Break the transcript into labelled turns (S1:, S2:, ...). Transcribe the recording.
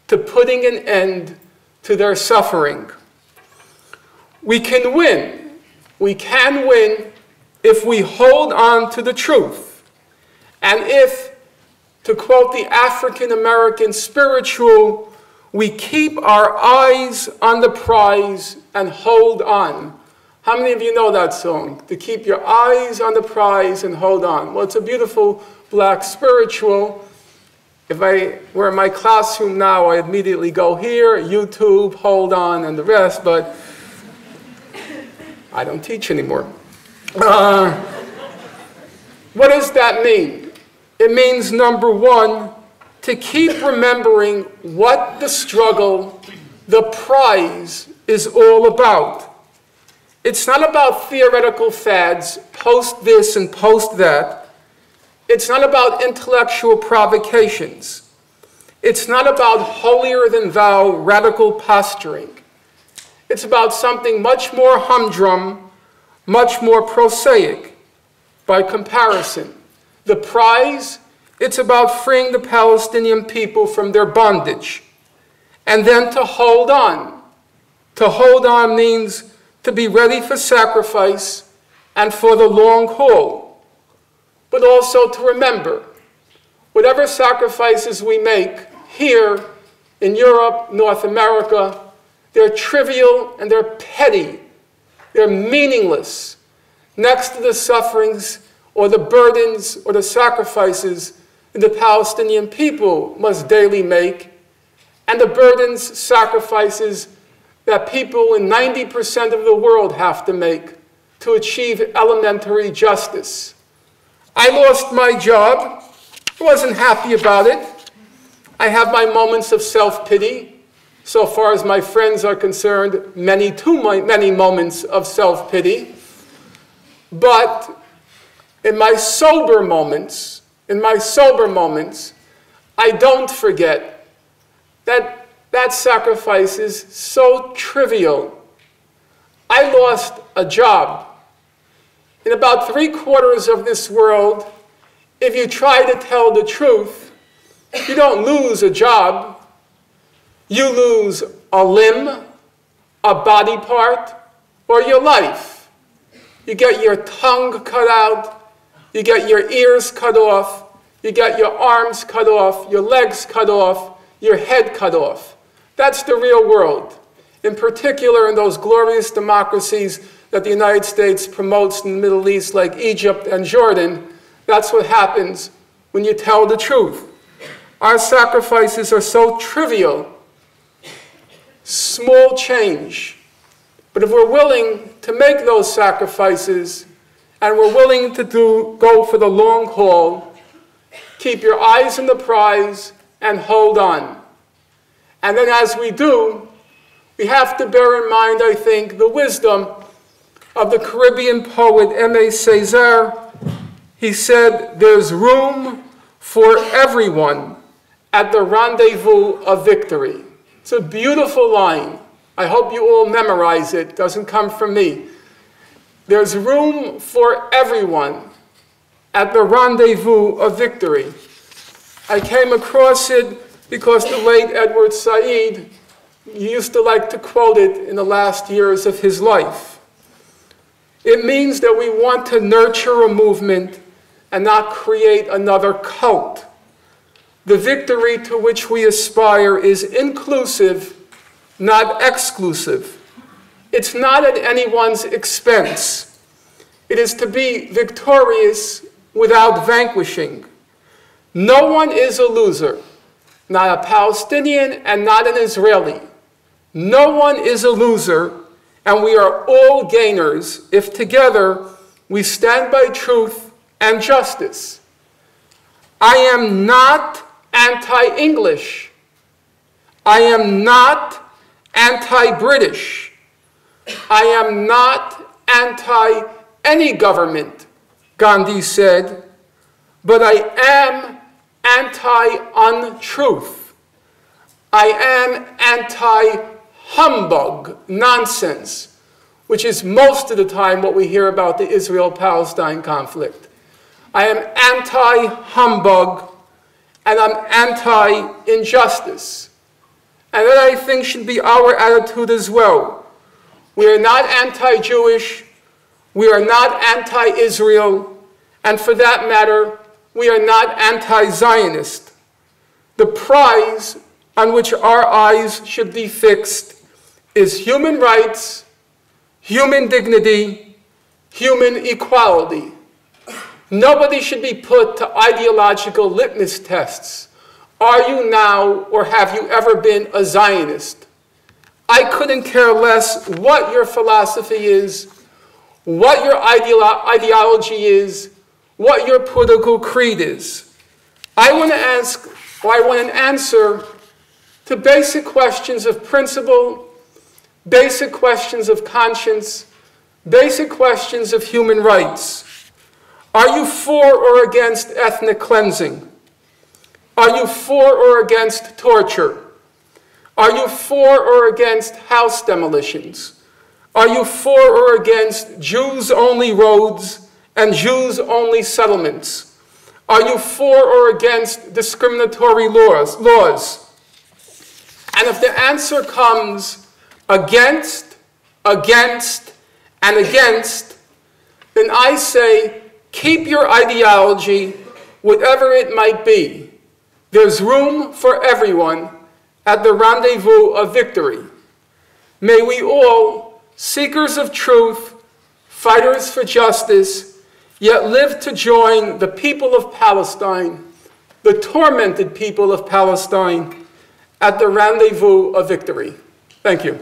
S1: to putting an end to their suffering. We can win. We can win if we hold on to the truth. And if, to quote the African-American spiritual, we keep our eyes on the prize and hold on. How many of you know that song? To keep your eyes on the prize and hold on. Well, it's a beautiful black spiritual. If I were in my classroom now, I immediately go here, YouTube, hold on, and the rest, but I don't teach anymore. What does that mean? It means, number one, to keep remembering what the struggle, the prize, is all about. It's not about theoretical fads, post this and post that. It's not about intellectual provocations. It's not about holier-than-thou radical posturing. It's about something much more humdrum, much more prosaic by comparison. The prize, it's about freeing the Palestinian people from their bondage. And then to hold on. To hold on means to be ready for sacrifice and for the long haul. But also to remember, whatever sacrifices we make here in Europe, North America, they're trivial and they're petty. They're meaningless next to the sufferings or the burdens or the sacrifices that the Palestinian people must daily make, and the burdens, sacrifices that people in 90% of the world have to make to achieve elementary justice. I lost my job. I wasn't happy about it. I have my moments of self-pity. So far as my friends are concerned, too many moments of self-pity. But in my sober moments, I don't forget that that sacrifice is so trivial. I lost a job. In about 3/4 of this world, if you try to tell the truth, you don't lose a job. You lose a limb, a body part, or your life. You get your tongue cut out, you get your ears cut off, you get your arms cut off, your legs cut off, your head cut off. That's the real world. In particular, in those glorious democracies that the United States promotes in the Middle East, like Egypt and Jordan, that's what happens when you tell the truth. Our sacrifices are so trivial, small change. But if we're willing to make those sacrifices, and we're willing to go for the long haul, keep your eyes on the prize and hold on. And then as we do, we have to bear in mind, I think, the wisdom of the Caribbean poet Aimé Césaire. He said, "There's room for everyone at the rendezvous of victory." It's a beautiful line. I hope you all memorize it. It doesn't come from me. There's room for everyone at the rendezvous of victory. I came across it because the late Edward Said used to like to quote it in the last years of his life. It means that we want to nurture a movement and not create another cult. The victory to which we aspire is inclusive, not exclusive. It's not at anyone's expense. It is to be victorious without vanquishing. No one is a loser, not a Palestinian and not an Israeli. No one is a loser, and we are all gainers if together we stand by truth and justice. I am not anti-English. I am not anti-British. I am not anti-any government, Gandhi said, but I am anti-untruth. I am anti-humbug, nonsense, which is most of the time what we hear about the Israel-Palestine conflict. I am anti-humbug, and I'm anti-injustice. and that I think should be our attitude as well. We are not anti-Jewish, we are not anti-Israel, and for that matter, we are not anti-Zionist. The prize on which our eyes should be fixed is human rights, human dignity, human equality. Nobody should be put to ideological litmus tests. Are you now, or have you ever been, a Zionist? I couldn't care less what your philosophy is, what your ideology is, what your political creed is. I want to ask, or I want an answer to basic questions of principle, basic questions of conscience, basic questions of human rights. Are you for or against ethnic cleansing? Are you for or against torture? Are you for or against house demolitions? Are you for or against Jews-only roads and Jews-only settlements? Are you for or against discriminatory laws? And if the answer comes against, and against, then I say, keep your ideology, whatever it might be. There's room for everyone at the rendezvous of victory. May we all, seekers of truth, fighters for justice, yet live to join the people of Palestine, the tormented people of Palestine, at the rendezvous of victory. Thank you.